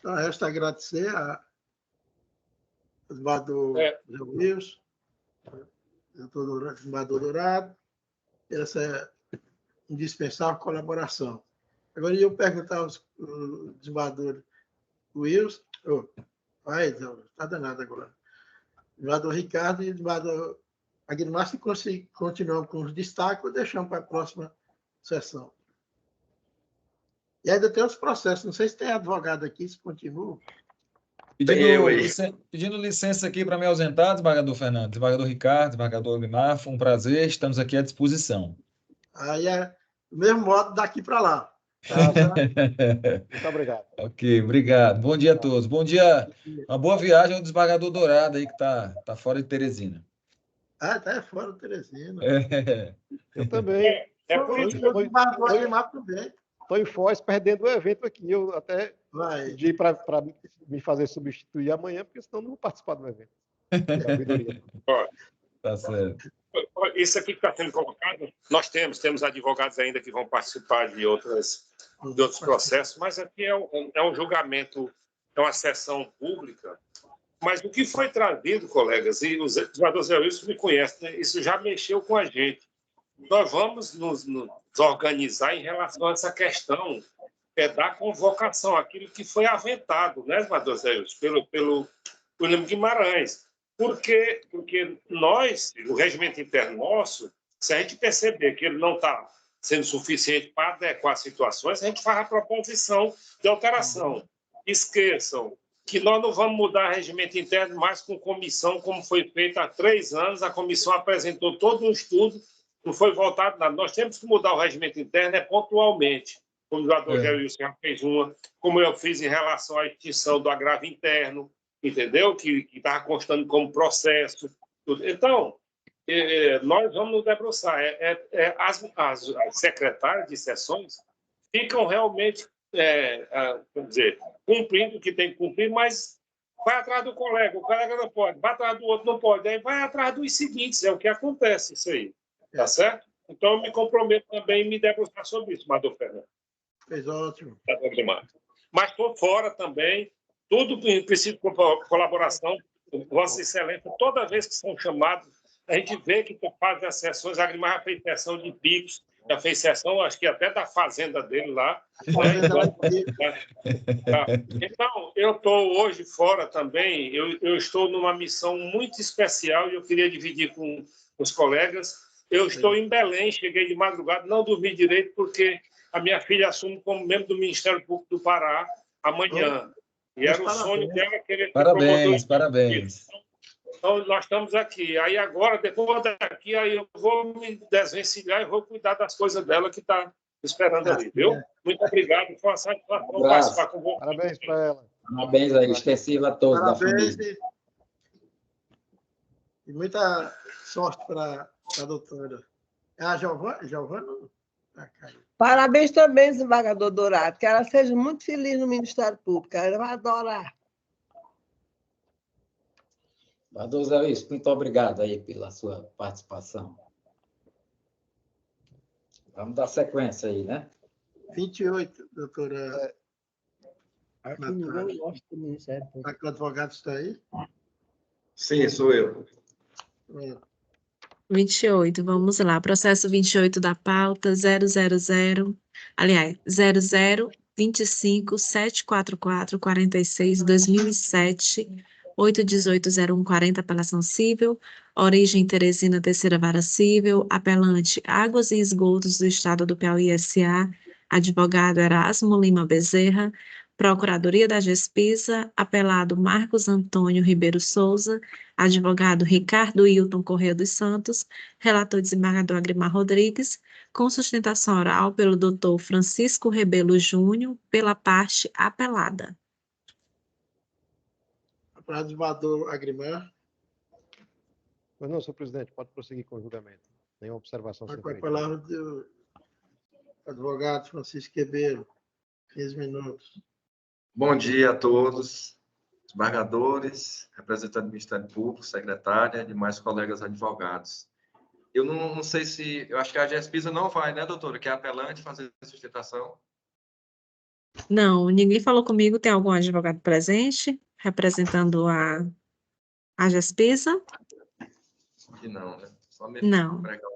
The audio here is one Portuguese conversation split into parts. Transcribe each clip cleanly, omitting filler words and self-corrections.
Então, resta agradecer ao desembargador José Wilson, desembargador Dourado, essa indispensável colaboração. Agora, eu perguntar ao desembargador Wilson, está danado agora, desembargador Ricardo e desembargador Aguilar, se continuam com os destaques, ou deixamos para a próxima sessão. E ainda tem os processos, não sei se tem advogado aqui, se continua. Pedindo licença aqui para me ausentar, desembargador Fernando, desembargador Ricardo, desembargador Aguilar, foi um prazer, estamos aqui à disposição. Aí é do mesmo modo daqui para lá. Muito obrigado. Ok, obrigado. Bom dia a todos. Bom dia, uma boa viagem ao desembargador Dourado aí que está fora de Teresina. Está fora de Teresina. Eu também. Estou em Foz perdendo o evento aqui. Eu até pedi para me fazer substituir amanhã, porque senão não vou participar do evento. Tá certo. Isso aqui que está sendo colocado, nós temos advogados ainda que vão participar de outros processos, mas aqui é um julgamento, é uma sessão pública. Mas o que foi trazido, colegas, e o desembargador Zé Wilson me conhece, né? Isso já mexeu com a gente. Nós vamos nos organizar em relação a essa questão da convocação, aquilo que foi aventado, né, desembargador Zé Wilson, pelo William Guimarães. Porque nós, o regimento interno nosso, se a gente perceber que ele não está sendo suficiente para adequar situações, a gente faz a proposição de alteração. Esqueçam que nós não vamos mudar o regimento interno mais com comissão, como foi feito há 3 anos. A comissão apresentou todo um estudo, não foi voltado nada. Nós temos que mudar o regimento interno pontualmente, como o jogador Zé Wilson já fez uma, como eu fiz em relação à extinção do agravo interno, entendeu? Que estava constando como processo. Então, nós vamos nos debruçar. As secretárias de sessões ficam realmente, vamos dizer, cumprindo o que tem que cumprir, mas vai atrás do colega, o colega não pode, vai atrás do outro, não pode, aí vai atrás dos seguintes, é o que acontece isso aí, tá certo? Então, eu me comprometo também em me debruçar sobre isso, Mador Fernando. Fez ótimo. Mas por fora também, tudo em princípio com colaboração, Vossa Excelência, toda vez que são chamados, a gente vê que por parte das sessões, a Aguilar já fez sessão de picos, já fez sessão, acho que até da fazenda dele lá. Então, eu estou hoje fora também, eu estou numa missão muito especial e eu queria dividir com os colegas. Eu estou em Belém, cheguei de madrugada, não dormi direito, porque a minha filha assume como membro do Ministério Público do Pará amanhã. E era o sonho dela querer ser promotor. Parabéns. Então, nós estamos aqui. Aí agora, depois daqui, aí eu vou me desvencilhar e vou cuidar das coisas dela que está esperando ali, viu? Muito obrigado. Foi uma satisfação participar com você. Parabéns para ela. Parabéns aí, extensivo a todos da família. E muita sorte para a doutora. A Giovana? Parabéns também, desembargador Dourado, que ela seja muito feliz no Ministério Público, ela vai adorar. Desembargador Zé Wilson, muito obrigado aí pela sua participação. Vamos dar sequência aí, né? 28, doutora. Aqui ninguém gosta do Ministério Público. O advogado está aí? Sim, sou eu. 28, vamos lá. Processo 28 da pauta 0025-744-46-2007, 818-0140, apelação cível, origem Teresina, terceira vara cível, apelante Águas e Esgotos do Estado do Piauí S.A., advogado Erasmo Lima Bezerra, Procuradoria da Gespisa, apelado Marcos Antônio Ribeiro Souza, advogado Ricardo Hilton Correia dos Santos, relator desembargador Agrimar Rodrigues, com sustentação oral pelo doutor Francisco Rebelo Júnior, pela parte apelada. Apelado desembargador Agrimar. Mas não, senhor presidente, pode prosseguir com o julgamento. Nenhuma observação. Com a palavra do advogado Francisco Rebelo, 15 minutos. Bom dia a todos, desembargadores, representantes do Ministério Público, secretária e demais colegas advogados. Eu não sei se... Eu acho que a Gespisa não vai, né, doutora? Que é apelante fazer sustentação. Não, ninguém falou comigo. Tem algum advogado presente representando a Gespisa? Que não, né? Só me Não. pregar.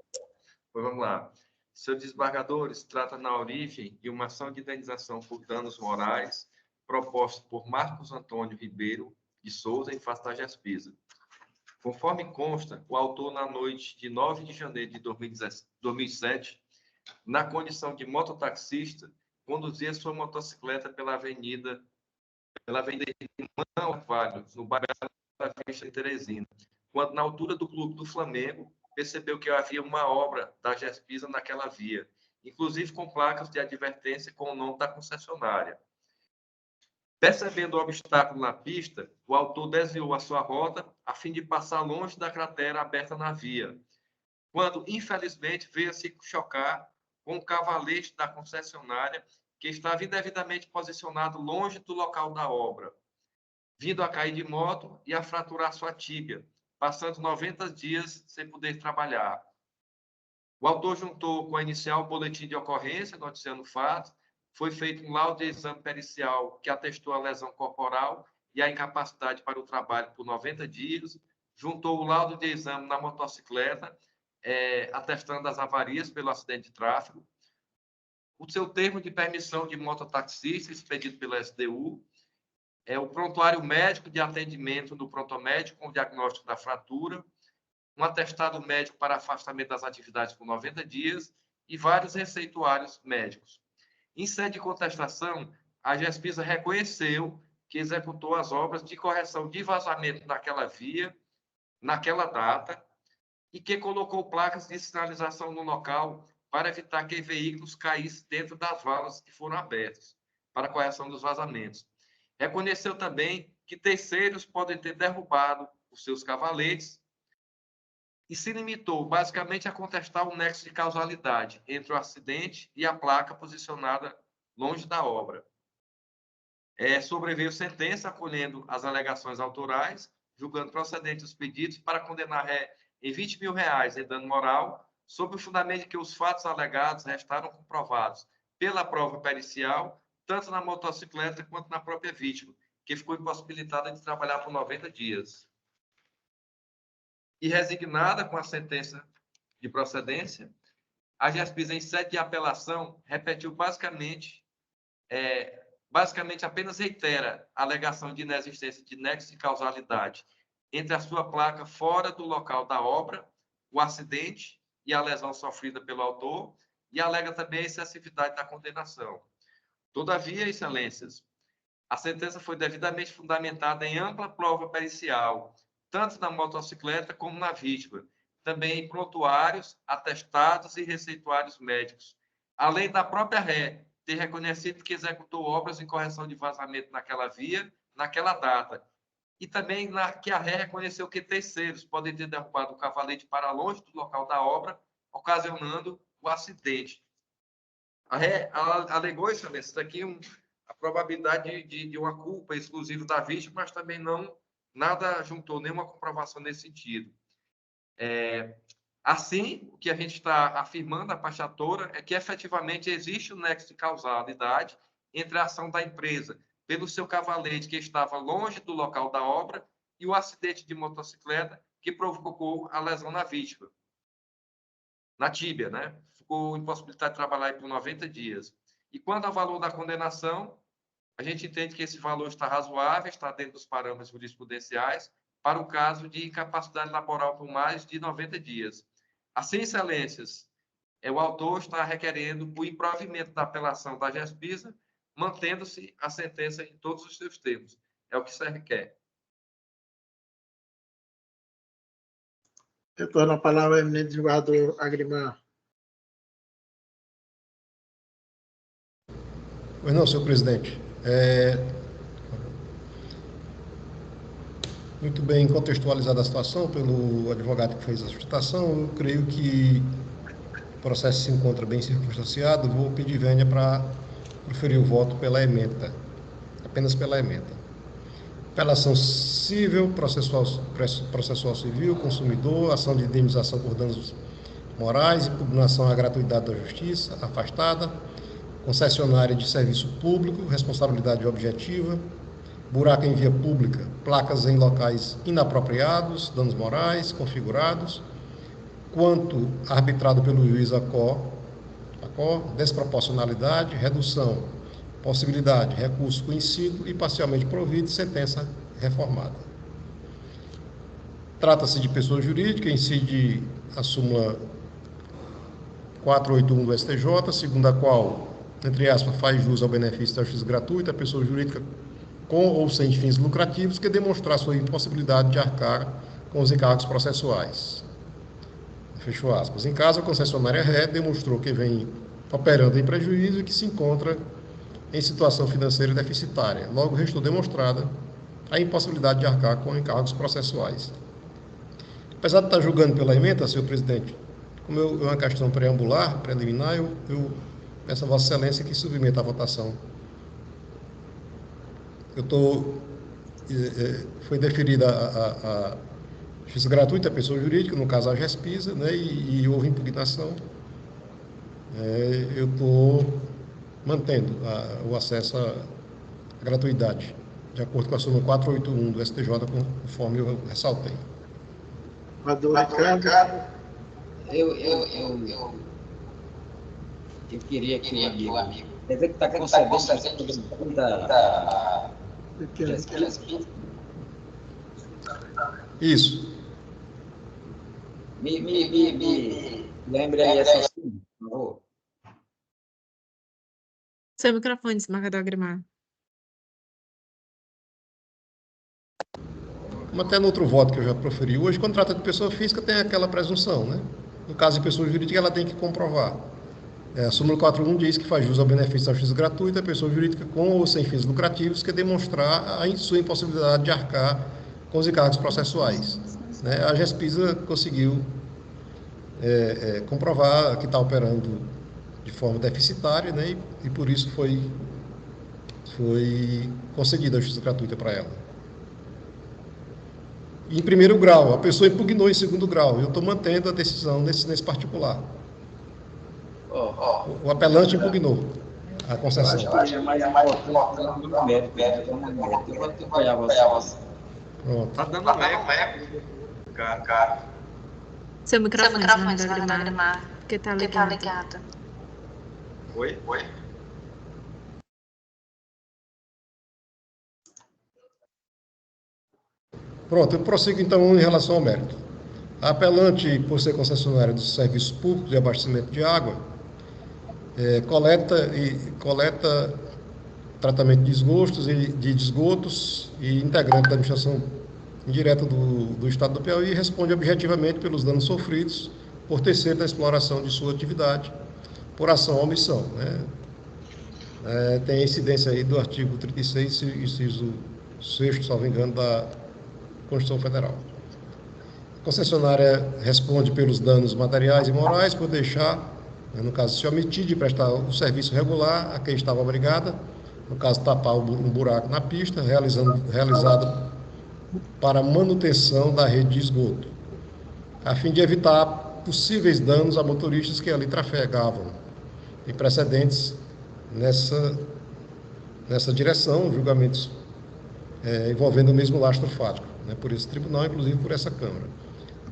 Pois vamos lá. Senhores desembargadores, trata na origem de uma ação de indenização por danos morais proposta por Marcos Antônio Ribeiro de Souza em face da Gespisa. Conforme consta, o autor, na noite de 9 de janeiro de 2007, na condição de mototaxista, conduzia sua motocicleta pela avenida Irmão Orvalho, no bairro da Vista, em Teresina, quando, na altura do Clube do Flamengo, percebeu que havia uma obra da Gespisa naquela via, inclusive com placas de advertência com o nome da concessionária. Percebendo o obstáculo na pista, o autor desviou a sua rota a fim de passar longe da cratera aberta na via, quando, infelizmente, veio a se chocar com o cavalete da concessionária, que estava indevidamente posicionado longe do local da obra, vindo a cair de moto e a fraturar sua tíbia, passando 90 dias sem poder trabalhar. O autor juntou com a inicial o boletim de ocorrência, noticiando o fato, foi feito um laudo de exame pericial que atestou a lesão corporal e a incapacidade para o trabalho por 90 dias, juntou o laudo de exame na motocicleta, atestando as avarias pelo acidente de tráfego, o seu termo de permissão de mototaxista, expedido pela SDU, o prontuário médico de atendimento do prontomédico com o diagnóstico da fratura, um atestado médico para afastamento das atividades por 90 dias e vários receituários médicos. Em sede de contestação, a Gespisa reconheceu que executou as obras de correção de vazamento naquela via, naquela data, e que colocou placas de sinalização no local para evitar que veículos caíssem dentro das valas que foram abertas para a correção dos vazamentos. Reconheceu também que terceiros podem ter derrubado os seus cavaletes e se limitou basicamente a contestar o nexo de causalidade entre o acidente e a placa posicionada longe da obra. Sobreveio sentença acolhendo as alegações autorais, julgando procedentes os pedidos para condenar em R$20 mil em dano moral, sob o fundamento de que os fatos alegados restaram comprovados pela prova pericial, tanto na motocicleta quanto na própria vítima, que ficou impossibilitada de trabalhar por 90 dias. E resignada com a sentença de procedência, a Gespisa, em sede de apelação, repetiu basicamente apenas reitera a alegação de inexistência de nexo de causalidade entre a sua placa fora do local da obra, o acidente e a lesão sofrida pelo autor, e alega também a excessividade da condenação. Todavia, excelências, a sentença foi devidamente fundamentada em ampla prova pericial, tanto na motocicleta como na vítima, também em prontuários, atestados e receituários médicos, além da própria ré ter reconhecido que executou obras em correção de vazamento naquela via, naquela data, e também que a ré reconheceu que terceiros podem ter derrubado o cavalete para longe do local da obra, ocasionando o acidente. A ré alegou, excelência, isso aqui a probabilidade de uma culpa exclusiva da vítima, mas também nada juntou nenhuma comprovação nesse sentido. Assim, o que a gente está afirmando, a parte atora, é que efetivamente existe um nexo de causalidade entre a ação da empresa pelo seu cavalete que estava longe do local da obra e o acidente de motocicleta que provocou a lesão na vítima, na tíbia, né? Ficou impossibilitado de trabalhar por 90 dias. E quanto ao valor da condenação, a gente entende que esse valor está razoável, está dentro dos parâmetros jurisprudenciais, para o caso de incapacidade laboral por mais de 90 dias. Assim, excelências, o autor está requerendo o improvimento da apelação da Gespisa, mantendo-se a sentença em todos os seus termos. É o que se requer. Eu torno a palavra ao eminente desembargador Agrimar. Pois não, senhor presidente. Muito bem contextualizada a situação pelo advogado que fez a sustentação. Eu creio que o processo se encontra bem circunstanciado. Vou pedir vênia para proferir o voto pela ementa, apenas pela ementa. Apelação civil, processual civil, consumidor, ação de indenização por danos morais, impugnação à gratuidade da justiça, afastada, concessionária de serviço público, responsabilidade objetiva, buraco em via pública, placas em locais inapropriados, danos morais configurados, quanto arbitrado pelo juiz ACO, desproporcionalidade, redução, possibilidade, recurso conhecido e parcialmente provido, sentença reformada. Trata-se de pessoa jurídica, incide a súmula 481 do STJ, segundo a qual, entre aspas, faz jus ao benefício da justiça gratuita a pessoa jurídica com ou sem fins lucrativos que demonstrar sua impossibilidade de arcar com os encargos processuais. Fechou aspas. Em caso, a concessionária ré demonstrou que vem operando em prejuízo e que se encontra em situação financeira deficitária. Logo, restou demonstrada a impossibilidade de arcar com encargos processuais. Apesar de estar julgando pela ementa, senhor presidente, como é uma questão preambular, preliminar, eu peço a Vossa Excelência que submeta à votação. Foi deferida a justiça gratuita à pessoa jurídica, no caso a GESPISA, né, e houve impugnação. Eu estou mantendo o acesso à gratuidade, de acordo com a súmula 481 do STJ, conforme eu ressaltei. Eu queria que o amigo... Quer dizer que está concedendo da... Isso. Me lembre aí essa súmula, por favor. Seu microfone, desembargador Agrimar. Como até no outro voto que eu já proferi hoje, quando trata de pessoa física, tem aquela presunção, né? No caso de pessoa jurídica, ela tem que comprovar. A súmula 4.1 diz que faz jus ao benefício da justiça gratuita a pessoa jurídica com ou sem fins lucrativos que demonstrar a sua impossibilidade de arcar com os encargos processuais. Né? A GESPISA conseguiu comprovar que está operando de forma deficitária, né? E por isso foi concedida a justiça gratuita para ela. Em primeiro grau, a pessoa impugnou em segundo grau. Eu estou mantendo a decisão nesse particular. O apelante impugnou a concessão. Eu acho que é mais importante do mérito. Eu vou acompanhar você. Pronto. Está dando eco. Cara. Seu microfone, desembargador Agrimar, porque está ligado. Oi? Pronto, eu prossigo então em relação ao mérito. A apelante, por ser concessionária dos serviços públicos de abastecimento de água, coleta tratamento de esgotos e integrante da administração indireta do Estado do Piauí, responde objetivamente pelos danos sofridos por terceiro na exploração de sua atividade, por ação ou omissão. Né? Tem a incidência aí do artigo 36, inciso 6º, salvo engano, da Constituição Federal. A concessionária responde pelos danos materiais e morais por deixar, no caso, se omitir de prestar o serviço regular a quem estava obrigada, no caso, tapar um buraco na pista, realizado para manutenção da rede de esgoto, a fim de evitar possíveis danos a motoristas que ali trafegavam. Tem precedentes nessa direção, julgamentos envolvendo o mesmo lastro fático, né, por esse tribunal, inclusive por essa Câmara.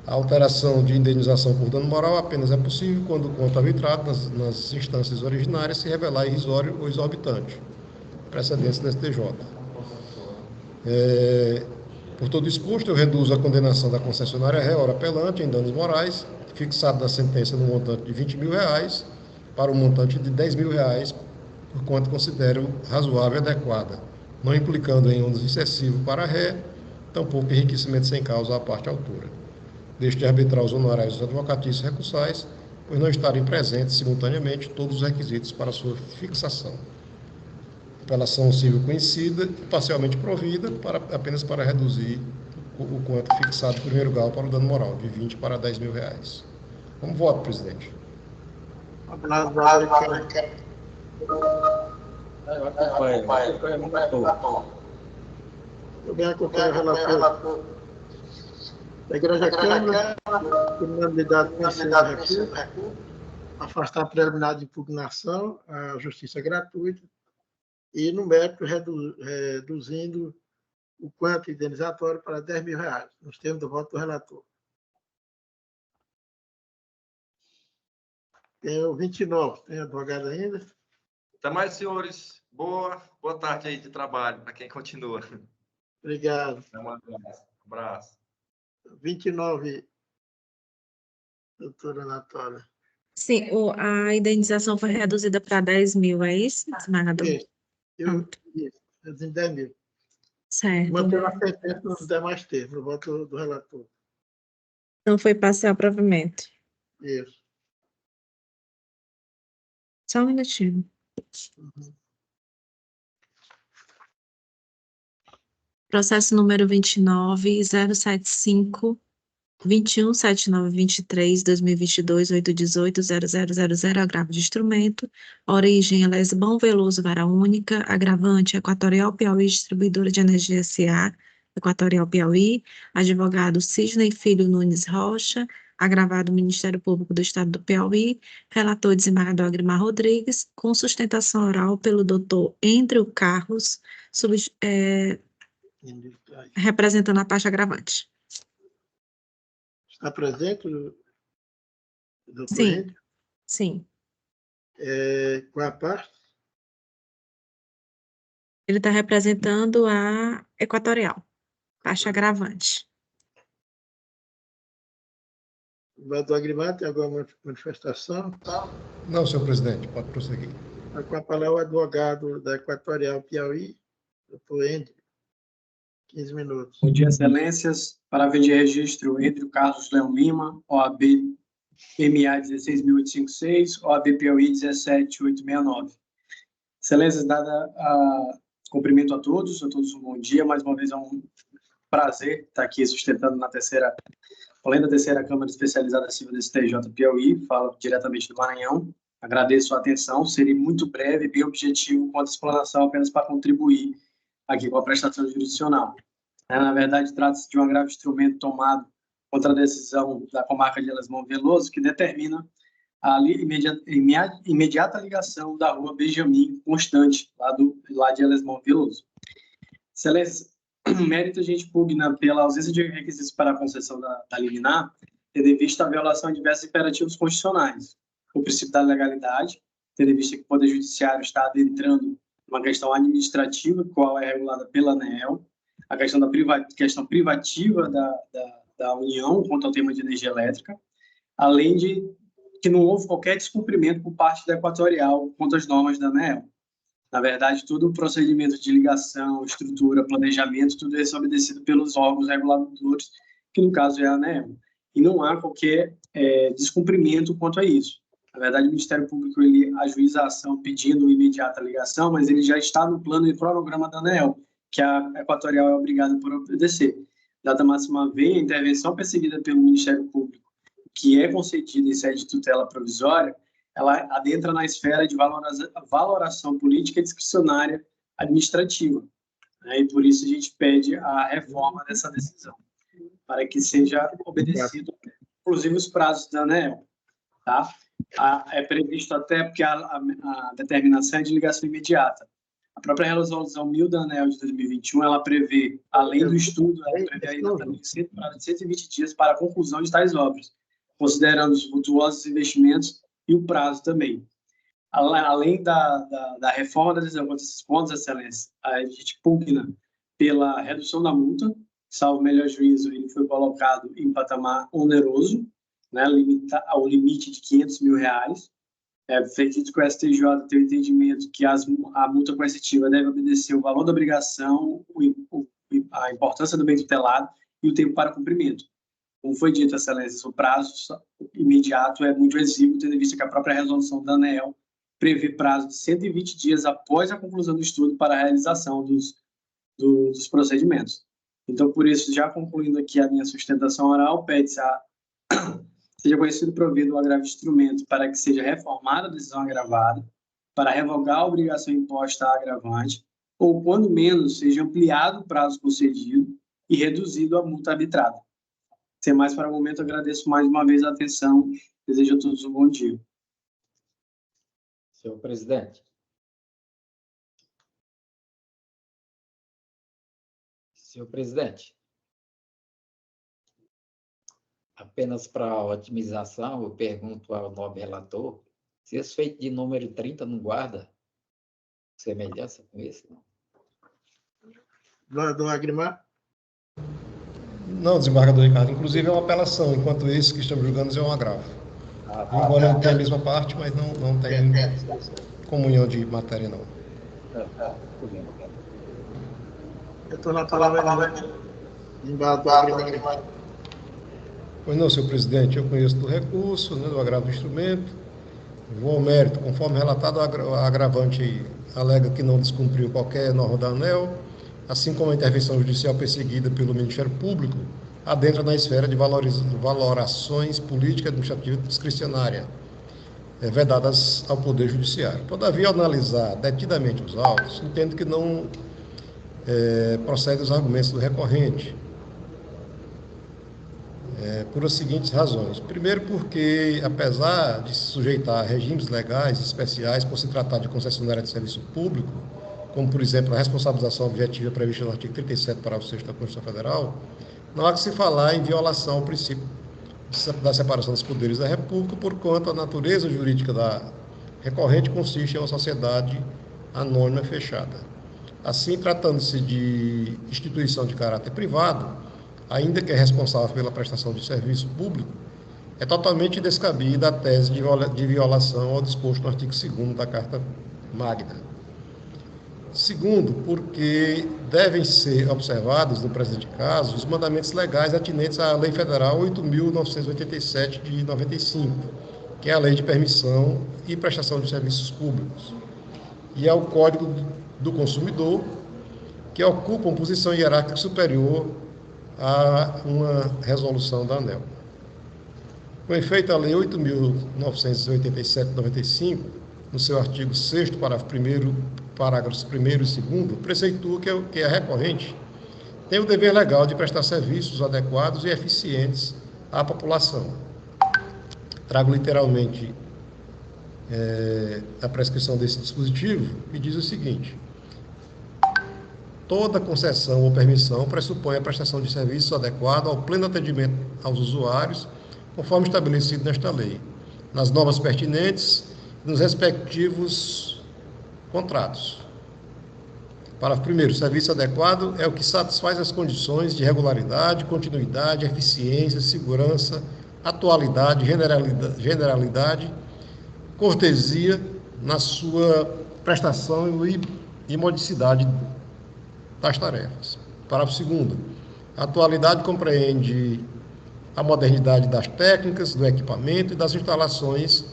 A alteração de indenização por dano moral apenas é possível quando o quanto arbitrado nas instâncias originárias se revelar irrisório ou exorbitante. Precedentes do STJ. Por todo exposto, eu reduzo a condenação da concessionária ré, ora apelante, em danos morais, fixado na sentença no montante de R$20 mil, para um montante de R$10 mil, por quanto considero razoável e adequada, não implicando em ônus excessivo para a ré, tampouco enriquecimento sem causa à parte autora. Deixo de arbitrar os honorários advocatícios recursais, pois não estarem presentes simultaneamente todos os requisitos para sua fixação. Apelação civil conhecida, parcialmente provida, apenas para reduzir o quanto fixado em primeiro grau para o dano moral, de 20 para 10 mil reais. Como voto, presidente? Eu acompanho muito. Também acompanho o relator da Igreja Câmara, unanimidade com esse recurso. afastar preliminar de impugnação, a justiça gratuita, e, no mérito, reduzindo o quanto indenizatório para R$10.000, nos termos do voto do relator. Tem o 29, tem advogado ainda? Até mais, senhores. Boa tarde aí de trabalho para quem continua. Obrigado. Um abraço. 29, doutora Anatólia. Sim, a indenização foi reduzida para 10 mil, é isso, desembargador? Isso, em 10 mil. Certo. Mantendo a sentença nos demais termos, no voto do relator. Então, foi parcial provimento. Isso. Só um minutinho. Processo número 29.075, 21.7923/2022, 818.0000, agravo de instrumento, origem Lesbão Veloso Vara Única, agravante Equatorial Piauí Distribuidora de Energia S.A., Equatorial Piauí, advogado Cisney Filho Nunes Rocha, agravado Ministério Público do Estado do Piauí, relator desembargador Agrimar Rodrigues, com sustentação oral pelo doutor Endrio Carlos, representando a parte agravante. Está presente o doutor Sim. Henrique? Sim. Qual a parte? Ele está representando a Equatorial, parte agravante. O doutor Agrimar tem alguma manifestação? Não, senhor presidente, pode prosseguir. Com a palavra o advogado da Equatorial Piauí, doutor Endrio. 15 minutos. Bom dia, excelências. Para a vez de registro, Endrio Carlos Leão Lima, OAB MA 16.856, OAB Piauí 17.869. Excelências, dada cumprimento a todos um bom dia. Mais uma vez é um prazer estar aqui sustentando além da terceira Câmara Especializada Civil do STJ Piauí, falo diretamente do Maranhão. Agradeço a atenção, serei muito breve e bem objetivo com a explanação apenas para contribuir aqui com a prestação jurisdicional. Na verdade, trata-se de um grave instrumento tomado contra a decisão da comarca de Lesbão Veloso, que determina a imediata ligação da rua Benjamin Constante, lá de Lesbão Veloso. Excelência, no mérito, a gente pugna pela ausência de requisitos para a concessão da liminar, tendo em vista a violação de diversos imperativos constitucionais. O princípio da legalidade, tendo em vista que o Poder Judiciário está adentrando uma questão administrativa, qual é regulada pela ANEEL, a questão questão privativa da União quanto ao tema de energia elétrica, além de que não houve qualquer descumprimento por parte da Equatorial quanto às normas da ANEEL. Na verdade, todo o procedimento de ligação, estrutura, planejamento, tudo isso é obedecido pelos órgãos reguladores, que no caso é a ANEEL. E não há qualquer descumprimento quanto a isso. Na verdade, o Ministério Público ele ajuiza a ação pedindo imediata ligação, mas ele já está no plano e cronograma da ANEEL, que a Equatorial é obrigada por obedecer. Data máxima vem a intervenção perseguida pelo Ministério Público, que é concedida em sede de tutela provisória, ela adentra na esfera de valoração política e discricionária administrativa. E por isso a gente pede a reforma dessa decisão, para que seja obedecido, inclusive, os prazos da ANEEL. Tá? É previsto até porque a determinação é de ligação imediata. A própria resolução 1000 da ANEEL de 2021, ela prevê, além do estudo, ela prevê ainda também 120 dias para a conclusão de tais obras, considerando os vultuosos investimentos e o prazo também. Além da reforma da decisão contra esses pontos, excelência, a gente pugna pela redução da multa, salvo melhor juízo, ele foi colocado em patamar oneroso, né, ao limite de R$500 mil. Feito que o STJ tem o entendimento que a multa coercitiva deve obedecer o valor da obrigação, a importância do bem tutelado e o tempo para cumprimento. Como foi dito, excelência, o prazo imediato é muito exíguo, tendo em vista que a própria resolução da ANEEL prevê prazo de 120 dias após a conclusão do estudo para a realização dos procedimentos. Então, por isso, já concluindo aqui a minha sustentação oral, pede-se seja conhecido e provido o agravo de instrumento para que seja reformada a decisão agravada, para revogar a obrigação imposta à agravante, ou, quando menos, seja ampliado o prazo concedido e reduzido a multa arbitrada. Sem mais para o momento, agradeço mais uma vez a atenção. Desejo a todos um bom dia. Senhor presidente. Senhor presidente, apenas para otimização, eu pergunto ao nobre relator se esse feito de número 30 não guarda semelhança com esse, não? Do Agrimar? Não, desembargador Ricardo. Inclusive é uma apelação, enquanto esse que estamos julgando é um agravo. Embora não tenha a mesma parte, mas não tem comunhão de matéria, não. Eu estou na palavra desembargador Agrimar. Pois não, senhor presidente, eu conheço do recurso, né, do agravo do instrumento, vou ao mérito, conforme relatado, o agravante alega que não descumpriu qualquer norma da ANEEL, assim como a intervenção judicial perseguida pelo Ministério Público, adentra na esfera de valorações políticas administrativas discricionárias, vedadas ao Poder Judiciário. Todavia, ao analisar detidamente os autos, entendo que não procede os argumentos do recorrente, por as seguintes razões. Primeiro, porque, apesar de se sujeitar a regimes legais especiais por se tratar de concessionária de serviço público, como, por exemplo, a responsabilização objetiva prevista no artigo 37, parágrafo 6º da Constituição Federal, não há que se falar em violação ao princípio da separação dos poderes da República, porquanto a natureza jurídica da recorrente consiste em uma sociedade anônima fechada. Assim, tratando-se de instituição de caráter privado, ainda que é responsável pela prestação de serviço público, é totalmente descabida a tese de violação ao disposto no artigo 2º da Carta Magna. Segundo, porque devem ser observados, no presente caso, os mandamentos legais atinentes à Lei Federal 8.987 de 95, que é a Lei de Permissão e Prestação de Serviços Públicos, e ao Código do Consumidor, que ocupam posição hierárquica superior a uma resolução da ANEEL. Com efeito, a Lei 8.987 de 95, no seu artigo 6º, parágrafos 1º e 2º, preceitua que a recorrente tem o dever legal de prestar serviços adequados e eficientes à população. Trago literalmente a prescrição desse dispositivo, que diz o seguinte: toda concessão ou permissão pressupõe a prestação de serviços adequado ao pleno atendimento aos usuários, conforme estabelecido nesta lei, nas normas pertinentes e nos respectivos contratos. Parágrafo 1º. Serviço adequado é o que satisfaz as condições de regularidade, continuidade, eficiência, segurança, atualidade, generalidade, cortesia na sua prestação e modicidade das tarefas. Parágrafo 2º. A atualidade compreende a modernidade das técnicas, do equipamento e das instalações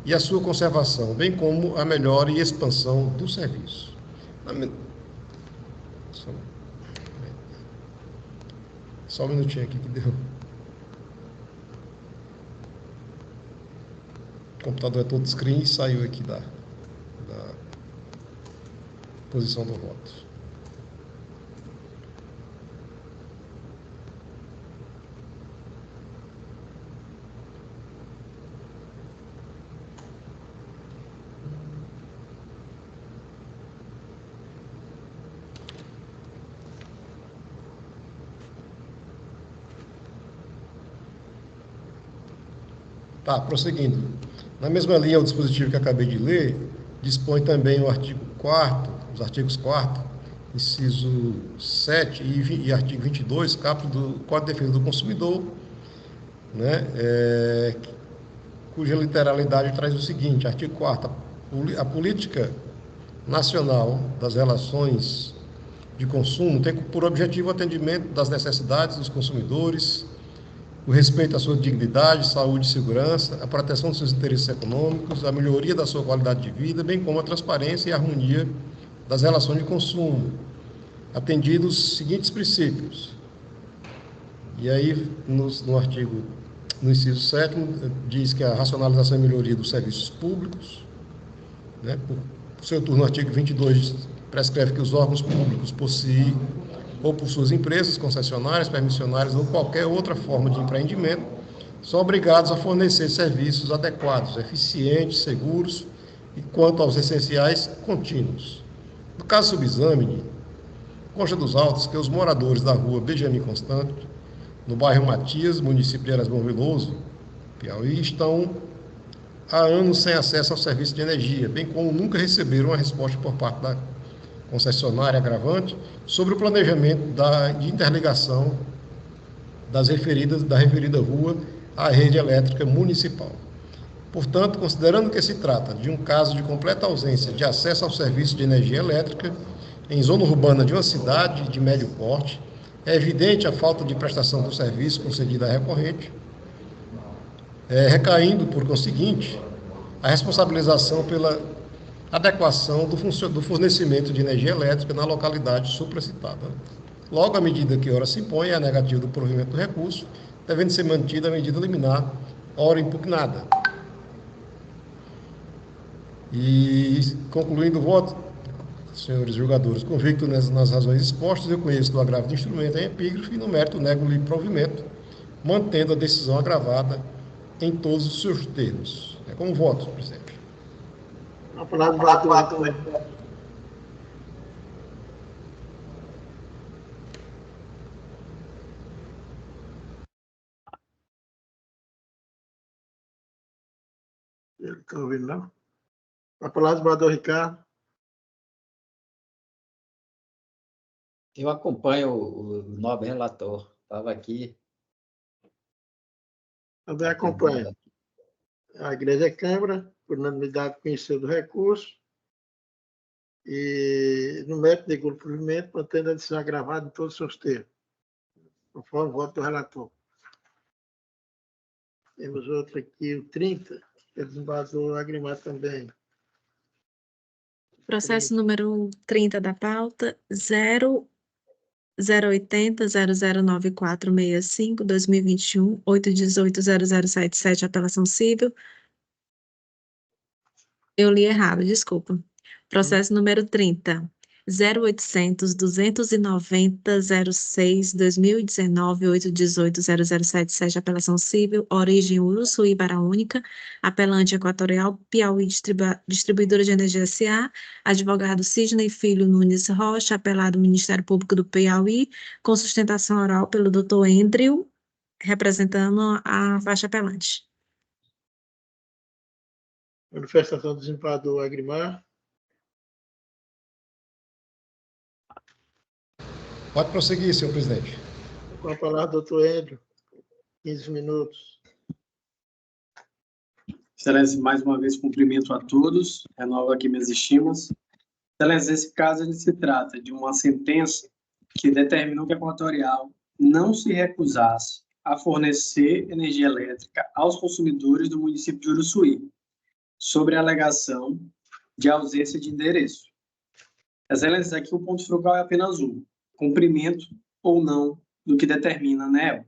e a sua conservação, bem como a melhora e expansão do serviço. Só um minutinho aqui que deu. O computador é todo screen e saiu aqui da posição do voto. Tá, prosseguindo. Na mesma linha, o dispositivo que acabei de ler dispõe também o artigo 4º, os artigos 4º, inciso 7 e artigo 22, caput do Código de Defesa do Consumidor, né, cuja literalidade traz o seguinte: artigo 4º, a política nacional das relações de consumo tem por objetivo o atendimento das necessidades dos consumidores, o respeito à sua dignidade, saúde e segurança, a proteção dos seus interesses econômicos, a melhoria da sua qualidade de vida, bem como a transparência e a harmonia das relações de consumo, atendidos os seguintes princípios. E aí, no inciso 7º, diz que a racionalização e melhoria dos serviços públicos, né, por seu turno, o artigo 22 prescreve que os órgãos públicos possuem ou por suas empresas, concessionárias, permissionárias ou qualquer outra forma de empreendimento, são obrigados a fornecer serviços adequados, eficientes, seguros e quanto aos essenciais, contínuos. No caso subexame, consta dos autos que os moradores da rua Benjamin Constante, no bairro Matias, município de Erasmo Veloso, Piauí, estão há anos sem acesso ao serviço de energia, bem como nunca receberam uma resposta por parte da concessionária agravante sobre o planejamento de interligação da referida rua à rede elétrica municipal. Portanto, considerando que se trata de um caso de completa ausência de acesso ao serviço de energia elétrica em zona urbana de uma cidade de médio porte, é evidente a falta de prestação do serviço concedida à recorrente, recaindo, por conseguinte, a responsabilização pela adequação do fornecimento de energia elétrica na localidade supracitada. Logo, à medida que ora se impõe a negativa do provimento do recurso, devendo ser mantida a medida liminar, ora impugnada. E, concluindo o voto, senhores julgadores, convicto nas razões expostas, eu conheço do agravo do instrumento em epígrafe e no mérito nego-lhe provimento, mantendo a decisão agravada em todos os seus termos. É com voto, presidente. A palavra do relator. Ele está ouvindo, não? A palavra do vereador Ricardo. Eu acompanho o nobre relator. Estava aqui. Também acompanha. A Igreja Câmara, por unanimidade, conheceu do recurso e, no mérito de provimento, mantendo a decisão agravada em todos os seus termos. Conforme o voto do relator. Temos outro aqui, o 30, que é desembargador Agrimar também. Processo número 30 da pauta, 080009465, 2021, 8180077, apelação civil. Eu li errado, desculpa. Processo número 30, 0800-290-06, 2019, 8180077, apelação civil, origem Uruçuí, Barra Única, apelante Equatorial Piauí Distribuidora de Energia S.A., advogado Sidney Filho Nunes Rocha, apelado Ministério Público do Piauí, com sustentação oral pelo Dr. Andrew, representando a faixa apelante. Manifestação do desembargador Agrimar. Pode prosseguir, senhor presidente. Com a palavra, doutor Andrew. 15 minutos. Excelência, mais uma vez, cumprimento a todos. Renovo aqui minhas estimas. Excelência, nesse caso, ele se trata de uma sentença que determinou que a Equatorial não se recusasse a fornecer energia elétrica aos consumidores do município de Uruçuí, sobre a alegação de ausência de endereço. Excelência, aqui o ponto focal é apenas um: cumprimento ou não do que determina a ANEEL.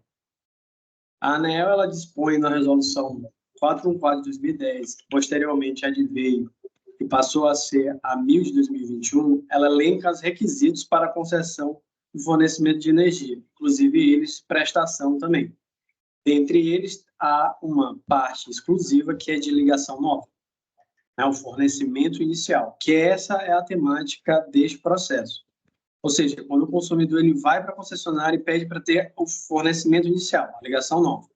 A ANEEL, ela dispõe na resolução 414 de 2010, que posteriormente adveio e passou a ser a 1000 de 2021, ela elenca os requisitos para a concessão do fornecimento de energia, inclusive eles prestação também. Dentre eles, há uma parte exclusiva que é de ligação nova, né, o fornecimento inicial, que essa é a temática deste processo. Ou seja, quando o consumidor ele vai para a concessionária e pede para ter o fornecimento inicial, a ligação nova.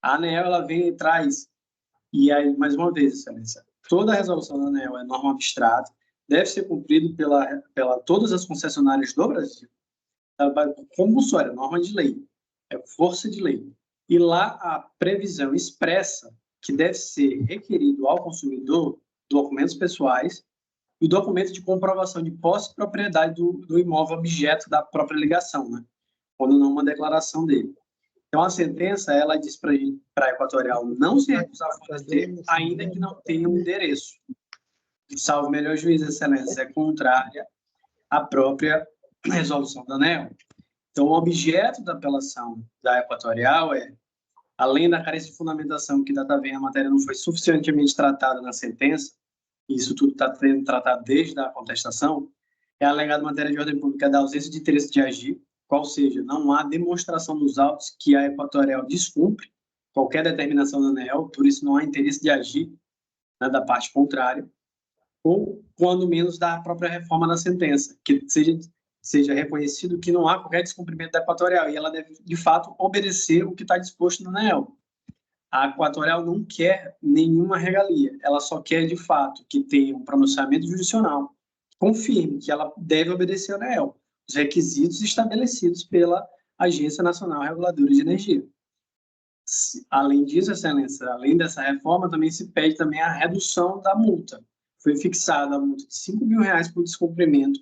A ANEEL, ela vem e traz, e aí, mais uma vez, excelência, toda a resolução da ANEEL é norma abstrata, deve ser cumprido pela todas as concessionárias do Brasil, compulsória, norma de lei, é força de lei. E lá a previsão expressa que deve ser requerido ao consumidor documentos pessoais e o documento de comprovação de posse e propriedade do imóvel objeto da própria ligação, né? Quando não uma declaração dele. Então, a sentença, ela diz para a Equatorial não se recusar a fornecer, ainda que não tenha um endereço. Salvo melhor juízo, excelência, é contrária à própria resolução da ANEEL. Então, o objeto da apelação da Equatorial é, além da carência de fundamentação que data vem, a matéria não foi suficientemente tratada na sentença, e isso tudo está sendo tratado desde a contestação, é alegada matéria de ordem pública da ausência de interesse de agir, qual seja, não há demonstração nos autos que a Equatorial descumpre qualquer determinação da ANEEL, por isso não há interesse de agir, né, da parte contrária. ou, quando menos, da própria reforma da sentença, que seja reconhecido que não há qualquer descumprimento da Equatorial, e ela deve, de fato, obedecer o que está disposto na ANEEL. A Equatorial não quer nenhuma regalia, ela só quer, de fato, que tenha um pronunciamento jurisdicional que confirme que ela deve obedecer a ANEEL, os requisitos estabelecidos pela Agência Nacional Reguladora de Energia. Além disso, Excelência, além dessa reforma, também se pede também a redução da multa. Foi fixada a multa de R$ 5.000 por descumprimento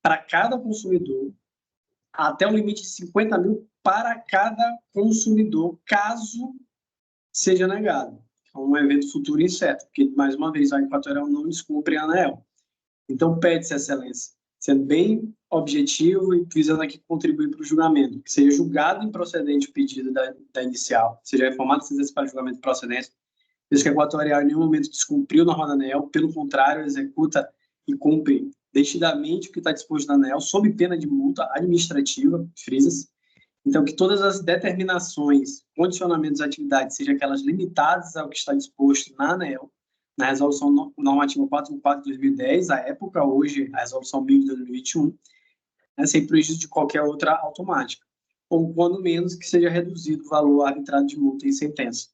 para cada consumidor, até o limite de 50 mil para cada consumidor, caso seja negado. É um evento futuro incerto, porque, mais uma vez, a Equatorial não descumpre a ANEEL. Então, pede-se, Excelência, sendo bem objetivo e visando aqui contribuir para o julgamento, que seja julgado improcedente o pedido da inicial, seja reformado a sentença para julgamento procedente, desde que a Equatorial em nenhum momento descumpriu norma da ANEEL, pelo contrário, executa e cumpre detidamente o que está disposto na ANEEL, sob pena de multa administrativa, frisa-se. Então, que todas as determinações, condicionamentos de atividade, sejam aquelas limitadas ao que está disposto na ANEEL, na Resolução Normativa 414 de 2010, à época, hoje, a Resolução 1000 de 2021, né, sem prejuízo de qualquer outra automática, ou, quando menos, que seja reduzido o valor arbitrado de multa em sentença.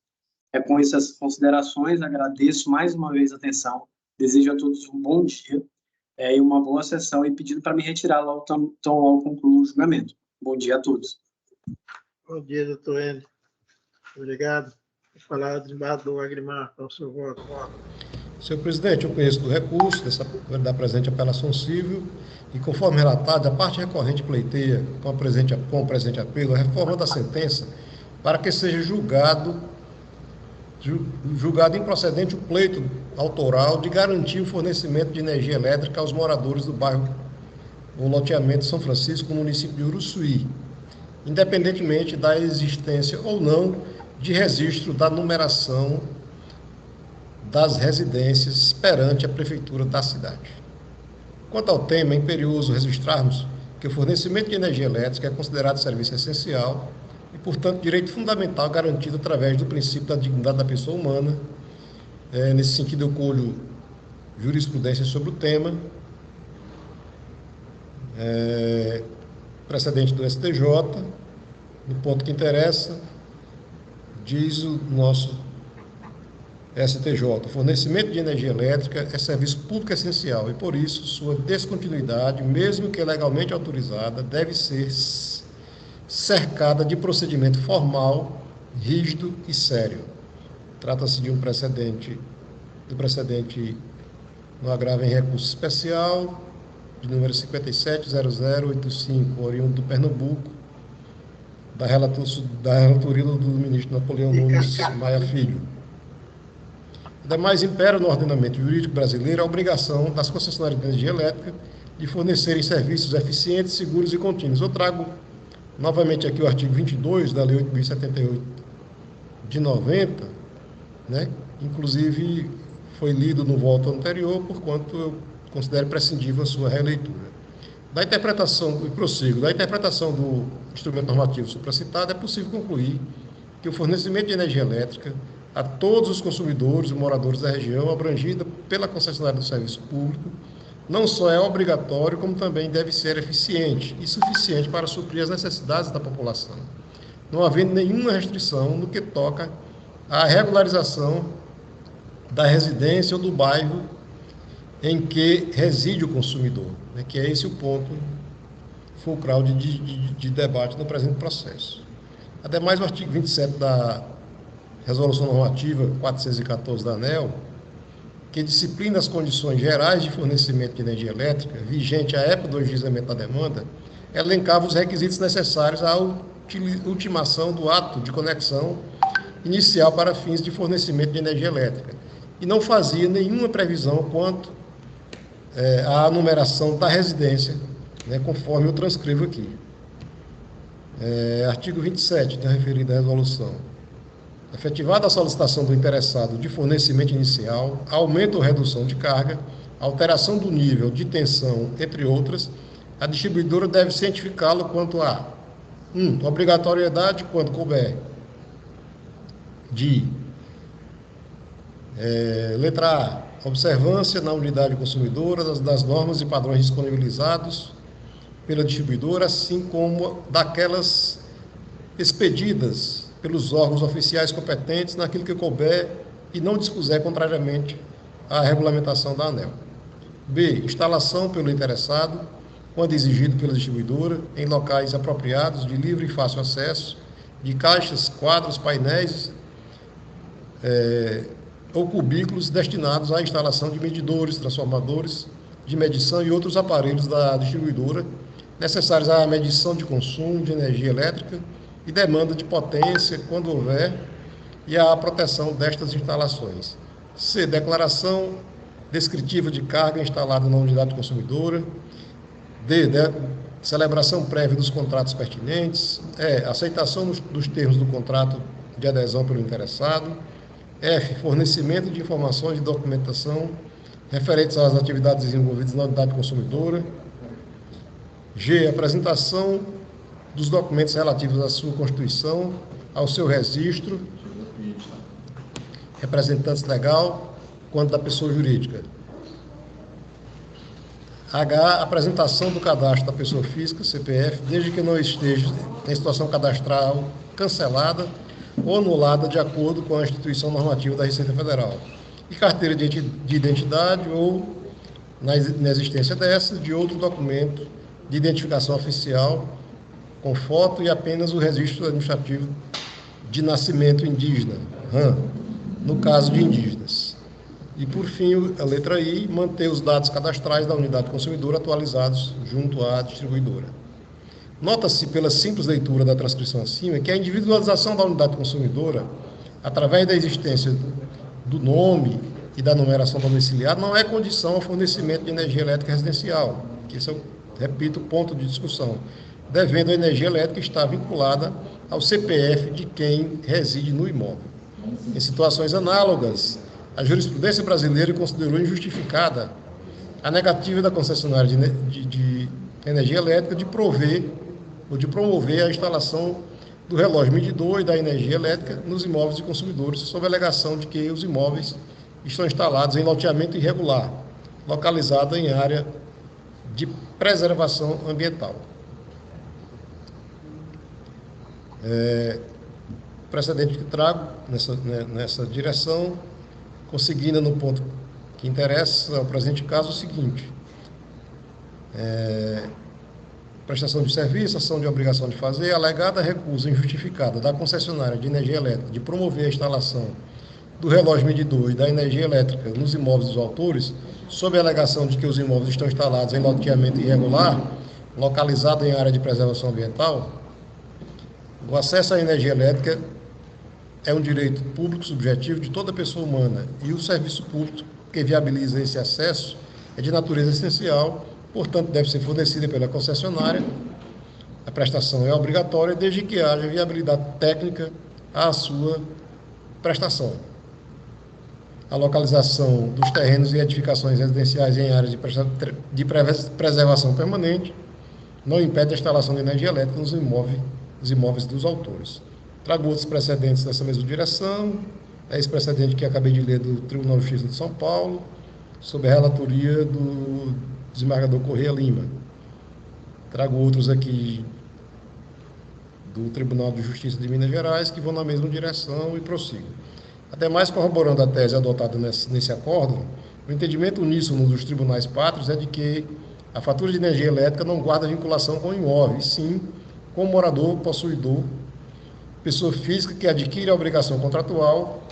Com essas considerações, agradeço mais uma vez a atenção, desejo a todos um bom dia e uma boa sessão, e pedindo para me retirar logo, tão logo concluo o julgamento. Bom dia a todos. Bom dia, doutor Enio. Obrigado. Vou falar do desembargador Agrimar, com o seu voto. Senhor presidente, eu conheço do recurso da presente apelação civil e, conforme relatado, a parte recorrente pleiteia com o presente apelo a reforma da sentença para que seja julgado improcedente o pleito autoral de garantir o fornecimento de energia elétrica aos moradores do bairro ou loteamento São Francisco, no município de Uruçuí, independentemente da existência ou não de registro da numeração das residências perante a prefeitura da cidade. Quanto ao tema, é imperioso registrarmos que o fornecimento de energia elétrica é considerado serviço essencial e, portanto, direito fundamental garantido através do princípio da dignidade da pessoa humana. Nesse sentido, eu colho jurisprudência sobre o tema, precedente do STJ, no ponto que interessa, diz o nosso STJ: o fornecimento de energia elétrica é serviço público essencial e, por isso, sua descontinuidade, mesmo que legalmente autorizada, deve ser cercada de procedimento formal, rígido e sério. Trata-se de um precedente no agravo em recurso especial, de número 570085, oriundo do Pernambuco, da relatoria do ministro Napoleão Nunes Maia Filho. Ademais, impera no ordenamento jurídico brasileiro a obrigação das concessionárias de energia elétrica de fornecerem serviços eficientes, seguros e contínuos. Eu trago novamente aqui o artigo 22 da Lei 8.078 de 90, né? Inclusive foi lido no voto anterior, porquanto eu considero prescindível a sua releitura. Da interpretação do instrumento normativo supracitado, é possível concluir que o fornecimento de energia elétrica a todos os consumidores e moradores da região abrangida pela concessionária do serviço público não só é obrigatório, como também deve ser eficiente e suficiente para suprir as necessidades da população, não havendo nenhuma restrição no que toca à regularização da residência ou do bairro em que reside o consumidor, né, que é esse o ponto fulcral de debate no presente processo. Ademais, o artigo 27 da Resolução Normativa 414 da ANEEL, que disciplina as condições gerais de fornecimento de energia elétrica, vigente à época do ajuizamento da demanda, elencava os requisitos necessários à ultimação do ato de conexão inicial para fins de fornecimento de energia elétrica, e não fazia nenhuma previsão quanto à numeração da residência, né, conforme eu transcrevo aqui. Artigo 27 da referida resolução. Efetivada a solicitação do interessado de fornecimento inicial, aumento ou redução de carga, alteração do nível de tensão, entre outras, a distribuidora deve cientificá-lo quanto a obrigatoriedade, quando couber, de Letra A, observância na unidade consumidora das normas e padrões disponibilizados pela distribuidora, assim como daquelas expedidas pelos órgãos oficiais competentes naquilo que couber e não dispuser contrariamente à regulamentação da ANEEL. B, instalação pelo interessado, quando exigido pela distribuidora, em locais apropriados, de livre e fácil acesso, de caixas, quadros, painéis ou cubículos destinados à instalação de medidores, transformadores de medição e outros aparelhos da distribuidora, necessários à medição de consumo de energia elétrica e demanda de potência, quando houver, e à proteção destas instalações. C, declaração descritiva de carga instalada na unidade consumidora. D, celebração prévia dos contratos pertinentes. E, aceitação dos termos do contrato de adesão pelo interessado. F, fornecimento de informações e documentação referentes às atividades desenvolvidas na unidade consumidora. G, apresentação dos documentos relativos à sua constituição, ao seu registro, representante legal, quanto da pessoa jurídica. H, apresentação do cadastro da pessoa física, CPF, desde que não esteja em situação cadastral cancelada ou anulada de acordo com a instituição normativa da Receita Federal. E carteira de identidade ou, na existência dessa, de outro documento de identificação oficial com foto e apenas o registro administrativo de nascimento indígena, RAM, no caso de indígenas. E, por fim, a letra I, manter os dados cadastrais da unidade consumidora atualizados junto à distribuidora. Nota-se, pela simples leitura da transcrição acima, que a individualização da unidade consumidora, através da existência do nome e da numeração domiciliar, não é condição ao fornecimento de energia elétrica residencial, que esse é, repito, o ponto de discussão, devendo a energia elétrica estar vinculada ao CPF de quem reside no imóvel. Em situações análogas, a jurisprudência brasileira considerou injustificada a negativa da concessionária de energia elétrica de prover ou de promover a instalação do relógio medidor e da energia elétrica nos imóveis de consumidores, sob a alegação de que os imóveis estão instalados em loteamento irregular, localizado em área de preservação ambiental. Precedente que trago nessa direção, conseguindo no ponto que interessa ao presente caso o seguinte: prestação de serviço, ação de obrigação de fazer, alegada recusa injustificada da concessionária de energia elétrica de promover a instalação do relógio medidor e da energia elétrica nos imóveis dos autores, sob a alegação de que os imóveis estão instalados em loteamento irregular, localizado em área de preservação ambiental. O acesso à energia elétrica é um direito público subjetivo de toda pessoa humana e o serviço público que viabiliza esse acesso é de natureza essencial, portanto, deve ser fornecida pela concessionária. A prestação é obrigatória desde que haja viabilidade técnica à sua prestação. A localização dos terrenos e edificações residenciais em áreas de preservação permanente não impede a instalação de energia elétrica nos imóveis dos autores. Trago outros precedentes dessa mesma direção. Esse precedente que acabei de ler do Tribunal de Justiça de São Paulo, sob a relatoria do desembargador Correia Lima. Trago outros aqui do Tribunal de Justiça de Minas Gerais, que vão na mesma direção e prossigo. Ademais, corroborando a tese adotada nesse acórdão, o entendimento uníssono dos tribunais pátrios é de que a fatura de energia elétrica não guarda vinculação com o imóvel, e sim com o morador, possuidor, pessoa física que adquire a obrigação contratual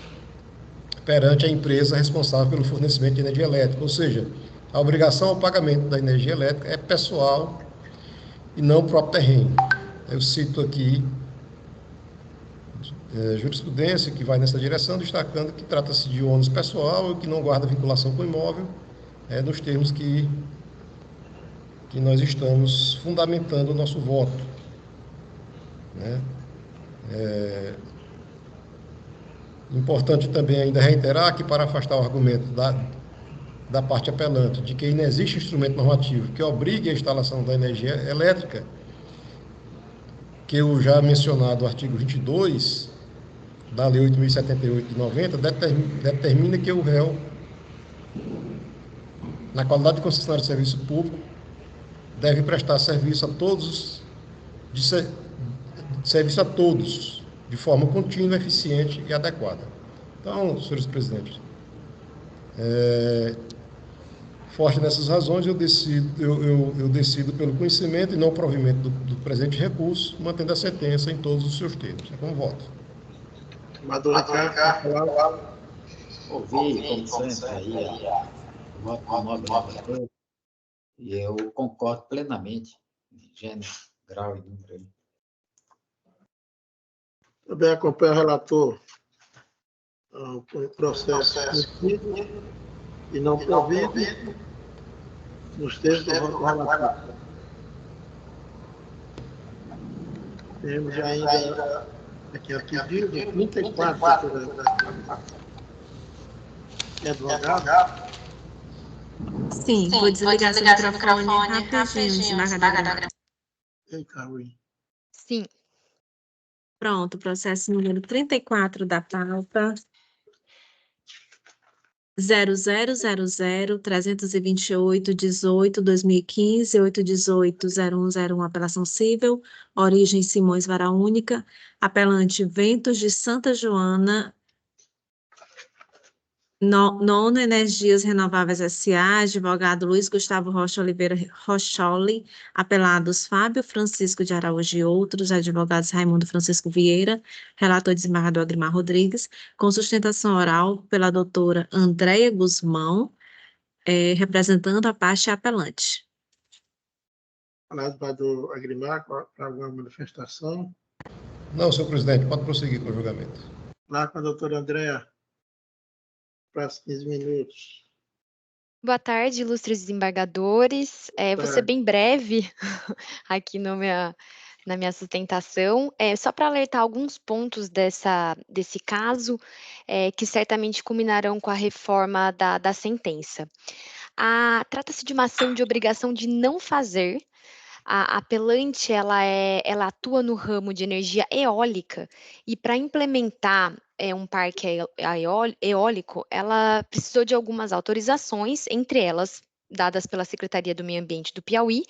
perante a empresa responsável pelo fornecimento de energia elétrica, ou seja, a obrigação ao pagamento da energia elétrica é pessoal e não o próprio terreno. Eu cito aqui jurisprudência que vai nessa direção, destacando que trata-se de ônus pessoal e que não guarda vinculação com o imóvel, nos termos que nós estamos fundamentando o nosso voto. Importante também ainda reiterar que, para afastar o argumento da parte apelante de que não existe instrumento normativo que obrigue a instalação da energia elétrica, que o já mencionado artigo 22 da Lei 8.078 de 90 determina que o réu, na qualidade de concessionário de serviço público, deve prestar serviço a todos, serviço a todos, de forma contínua, eficiente e adequada. Então, senhores presidentes, forte nessas razões, eu decido pelo conhecimento e não provimento do presente recurso, mantendo a sentença em todos os seus termos. É como voto. Desembargador Ricardo, Ouvi, como sempre, aí o voto do nobre relator, e eu concordo plenamente, em gênero, grau e número. também acompanho o relator, o processo cumprido e não provido nos termos do voto relator. Temos ainda aqui a pedido 34, advogado. Sim, vou desligar seu microfone rapidinho, desembargadora. Eita, Rui. Sim. Pronto, processo número 34 da pauta. 0000-328-18-2015, 818-0101, apelação cível, origem Simões Vara Única, apelante Ventos de Santa Joana, Nona Energias Renováveis S.A., advogado Luiz Gustavo Rocha Oliveira Rocholi, apelados Fábio Francisco de Araújo e outros, advogados Raimundo Francisco Vieira, relator desembargador Agrimar Rodrigues, com sustentação oral pela doutora Andréia Guzmão, representando a parte apelante. Desembargador Agrimar, para alguma manifestação. Não, senhor presidente, pode prosseguir com o julgamento. Lá com a doutora Andréia, para os 15 minutos. Boa tarde, ilustres desembargadores. Vou ser bem breve aqui na minha sustentação. Só para alertar alguns pontos desse caso, que certamente culminarão com a reforma da sentença. Trata-se de uma ação de obrigação de não fazer. A apelante ela atua no ramo de energia eólica e para implementar um parque eólico, ela precisou de algumas autorizações, entre elas dadas pela Secretaria do Meio Ambiente do Piauí,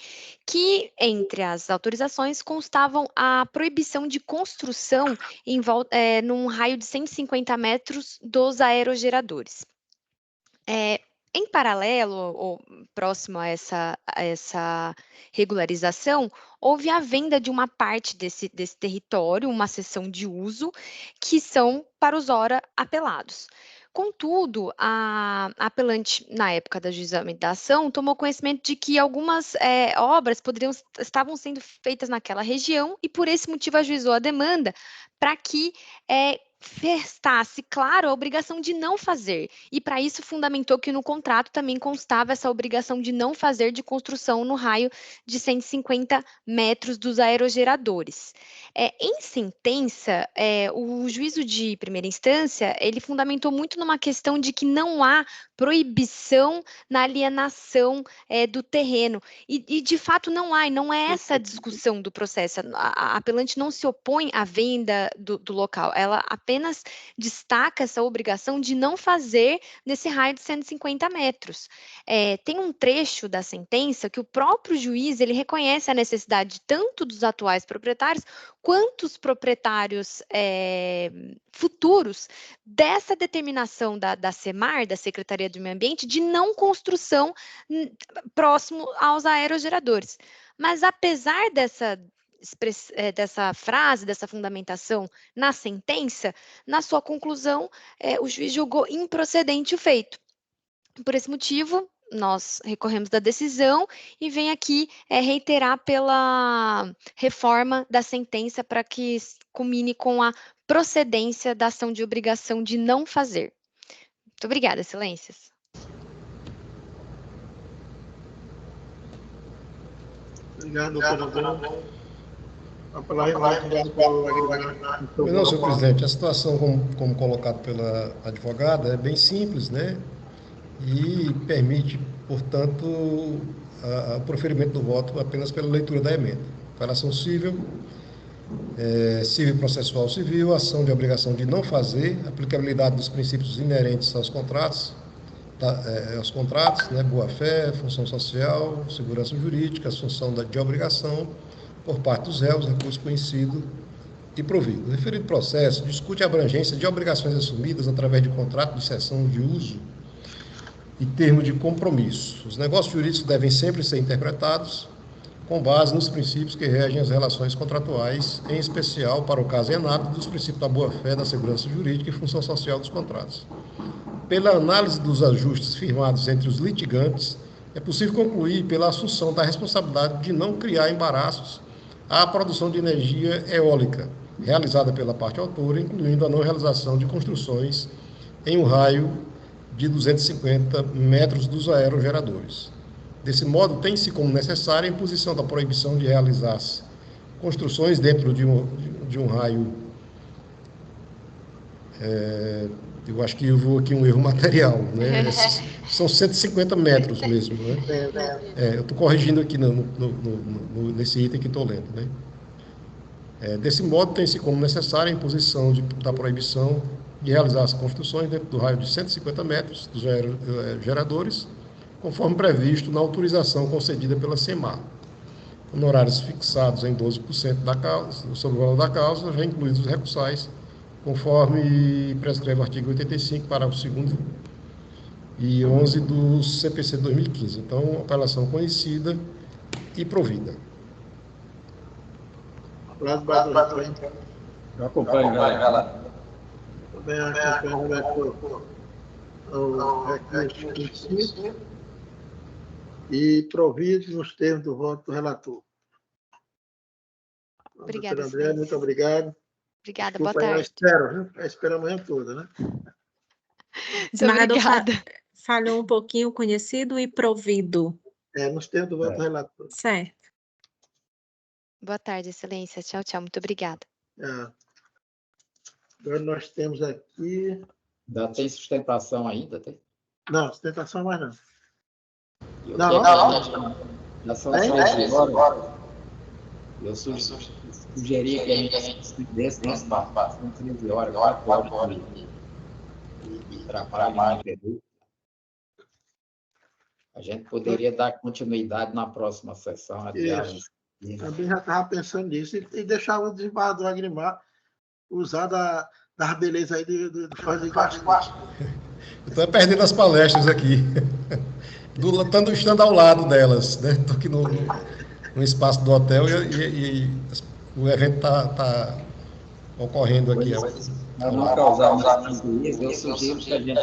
que entre as autorizações constavam a proibição de construção num raio de 150 metros dos aerogeradores. Em paralelo, ou próximo a essa regularização, houve a venda de uma parte desse território, uma cessão de uso, que são para os ora apelados. Contudo, a apelante, na época do ajuizamento da ação, tomou conhecimento de que algumas obras estavam sendo feitas naquela região e, por esse motivo, ajuizou a demanda para que restasse, claro, a obrigação de não fazer. E, para isso, fundamentou que no contrato também constava essa obrigação de não fazer de construção no raio de 150 metros dos aerogeradores. Em sentença, o juízo de primeira instância, ele fundamentou muito numa questão de que não há proibição na alienação do terreno. E, de fato, não há, e não é essa a discussão do processo. A apelante não se opõe à venda do local, ela apenas destaca essa obrigação de não fazer nesse raio de 150 metros. Tem um trecho da sentença que o próprio juiz ele reconhece a necessidade tanto dos atuais proprietários quanto os proprietários futuros dessa determinação da SEMAR, da Secretaria do Meio Ambiente, de não construção próximo aos aerogeradores. Mas, apesar dessa frase, dessa fundamentação na sentença, na sua conclusão, o juiz julgou improcedente o feito. Por esse motivo, nós recorremos da decisão e vem aqui reiterar pela reforma da sentença para que culmine com a procedência da ação de obrigação de não fazer. Muito obrigada, excelências. Obrigado, doutora. Não, senhor presidente, a situação, como colocado pela advogada, é bem simples, né? E permite, portanto, o proferimento do voto apenas pela leitura da emenda. Apelação cível, civil processual civil, ação de obrigação de não fazer, aplicabilidade dos princípios inerentes aos contratos, né, boa-fé, função social, segurança jurídica, assunção de obrigação por parte dos réus, recurso conhecido e provido. O referido processo discute a abrangência de obrigações assumidas através de contrato de cessão de uso e termo de compromisso. Os negócios jurídicos devem sempre ser interpretados com base nos princípios que regem as relações contratuais, em especial, para o caso enato, dos princípios da boa-fé, da segurança jurídica e função social dos contratos. Pela análise dos ajustes firmados entre os litigantes, é possível concluir pela assunção da responsabilidade de não criar embaraços à produção de energia eólica, realizada pela parte autora, incluindo a não realização de construções em um raio de 250 metros dos aerogeradores. Desse modo, tem-se como necessária a imposição da proibição de realizar construções dentro de um raio. Eu acho que eu vou aqui um erro material, né? São 150 metros mesmo, né? Eu estou corrigindo aqui nesse item que estou lendo, né? Desse modo, tem-se como necessária a imposição da proibição de realizar as construções dentro do raio de 150 metros dos aerogeradores, conforme previsto na autorização concedida pela SEMAR. Honorários fixados em 12% da causa, sobre o valor da causa, já incluídos os recursais, conforme prescreve o artigo 85, parágrafo 2º e 11 do CPC de 2015. Então, apelação conhecida e provida. Eu acompanho, galera. Também acompanho o recurso conhecido e provido nos termos do voto do relator. Obrigada, Doutor André, muito obrigado. Obrigada, Desculpa, boa tarde. eu espero, viu? Eu espero a manhã toda, né? Desembargador Obrigada. falhou um pouquinho, conhecido e provido. Nos termos do voto do relator. Certo. Boa tarde, excelência. Tchau, tchau. Muito obrigada. Agora nós temos aqui... Ainda tem sustentação ainda, tem? Não, sustentação mais não. Já são 13 horas. Eu sugeria que a gente estudesse nesse debate. São 13 horas, 4 horas de trabalho no Peru. A gente poderia dar continuidade na próxima sessão. Também já estava pensando nisso e deixar o desembargador Agrimar usar das belezas aí do Foz do Iguaçu. Estou perdendo as palestras aqui. Estando ao lado delas, né? Estou aqui no espaço do hotel e o evento está ocorrendo aqui. Para não causar mais prejuízo, eu sugiro que a gente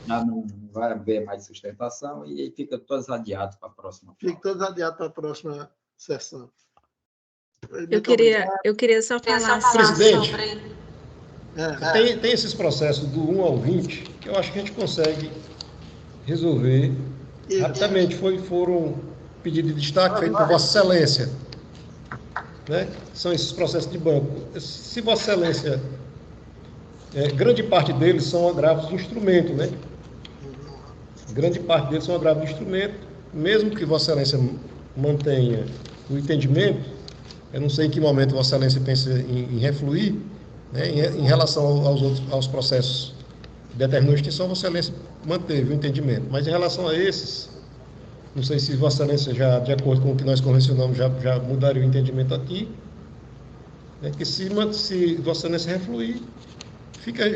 já não vai haver mais sustentação e fica todos adiados para a próxima. Fica todos adiados para a próxima sessão. Eu queria só falar Presidente, tem esses processos do 1 ao 20 que eu acho que a gente consegue resolver rapidamente. Foram pedidos de destaque feito por Vossa Excelência, né? São esses processos de banco. Se Vossa Excelência, grande parte deles são agravos de instrumento, né? Grande parte deles são agravos de instrumento, mesmo que Vossa Excelência mantenha o entendimento. Eu não sei em que momento Vossa Excelência pensa em refluir, né? Em relação aos processos que determinam a extinção, Vossa Excelência manteve o entendimento. Mas em relação a esses, não sei se Vossa Excelência, já de acordo com o que nós convencionamos, já mudaria o entendimento aqui, né? Que se Vossa Excelência refluir,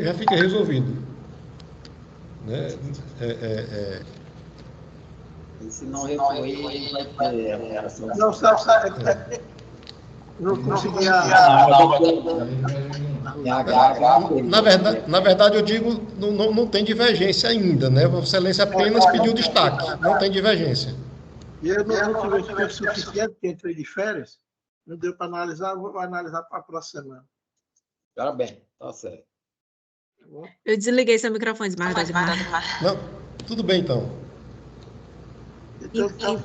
já fica resolvido. Né? E se não refluir, vai ter alteração. Não, não conseguia. Na verdade, eu digo, não tem divergência ainda, né? Vossa Excelência apenas pediu destaque, não tem divergência. E eu não tive tempo suficiente, porque entrei de férias, não deu para analisar, vou analisar para a próxima semana. Parabéns, tá certo. Eu desliguei seu microfone, desembargador. Não, tudo bem, então. Então,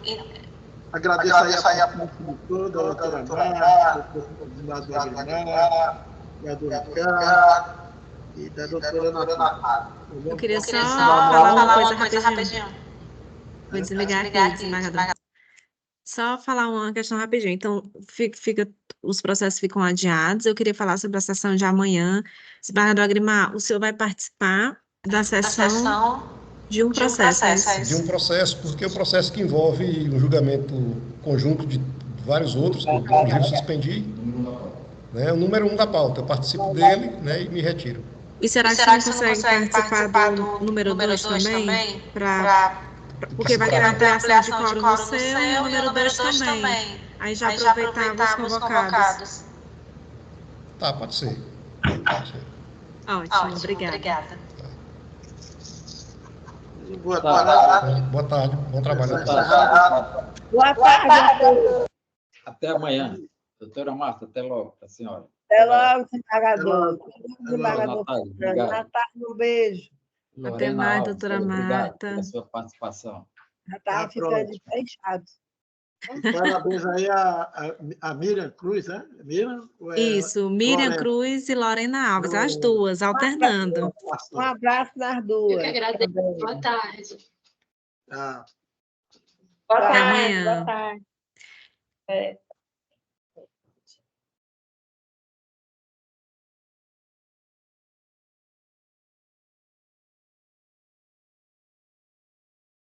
agradeço aí a participação toda, a doutora Márcia, o desembargador Agrimar, o vereador Ricardo e da doutora Natália. Eu queria só falar uma coisa rapidinho. Vou desligar aqui, desembargador. Só falar uma questão rapidinho. Então, os processos ficam adiados. Eu queria falar sobre a sessão de amanhã. Desembargador Agrimar, o senhor vai participar da sessão de um processo, é isso? De um processo, porque é um processo que envolve um julgamento conjunto de vários outros, que eu inclusive suspendi, né, o número 1 da pauta. Eu participo dele, né, e me retiro. E será que você não consegue participar do número 2 também? Porque vai ter a ampliação de quórum no seu e o número 2 também. Aí já aproveitava os convocados. Tá, pode ser. Ótimo, obrigada. Boa tarde. Boa tarde, bom trabalho. Boa tarde. Até amanhã. Doutora Marta, até logo, a senhora. Até logo, desembargador. Natália, obrigado. Natália, um beijo. Até Lorena mais, Alves, doutora obrigado Marta. pela sua participação. Já estava ficando fechado. Parabéns aí a Miriam Cruz, né? Miriam? Isso, Miriam Lorena? Cruz e Lorena Alves, as duas, alternando. Um abraço nas duas. Eu que agradeço. Boa tarde. Ah. Boa Até tarde. amanhã. Boa tarde.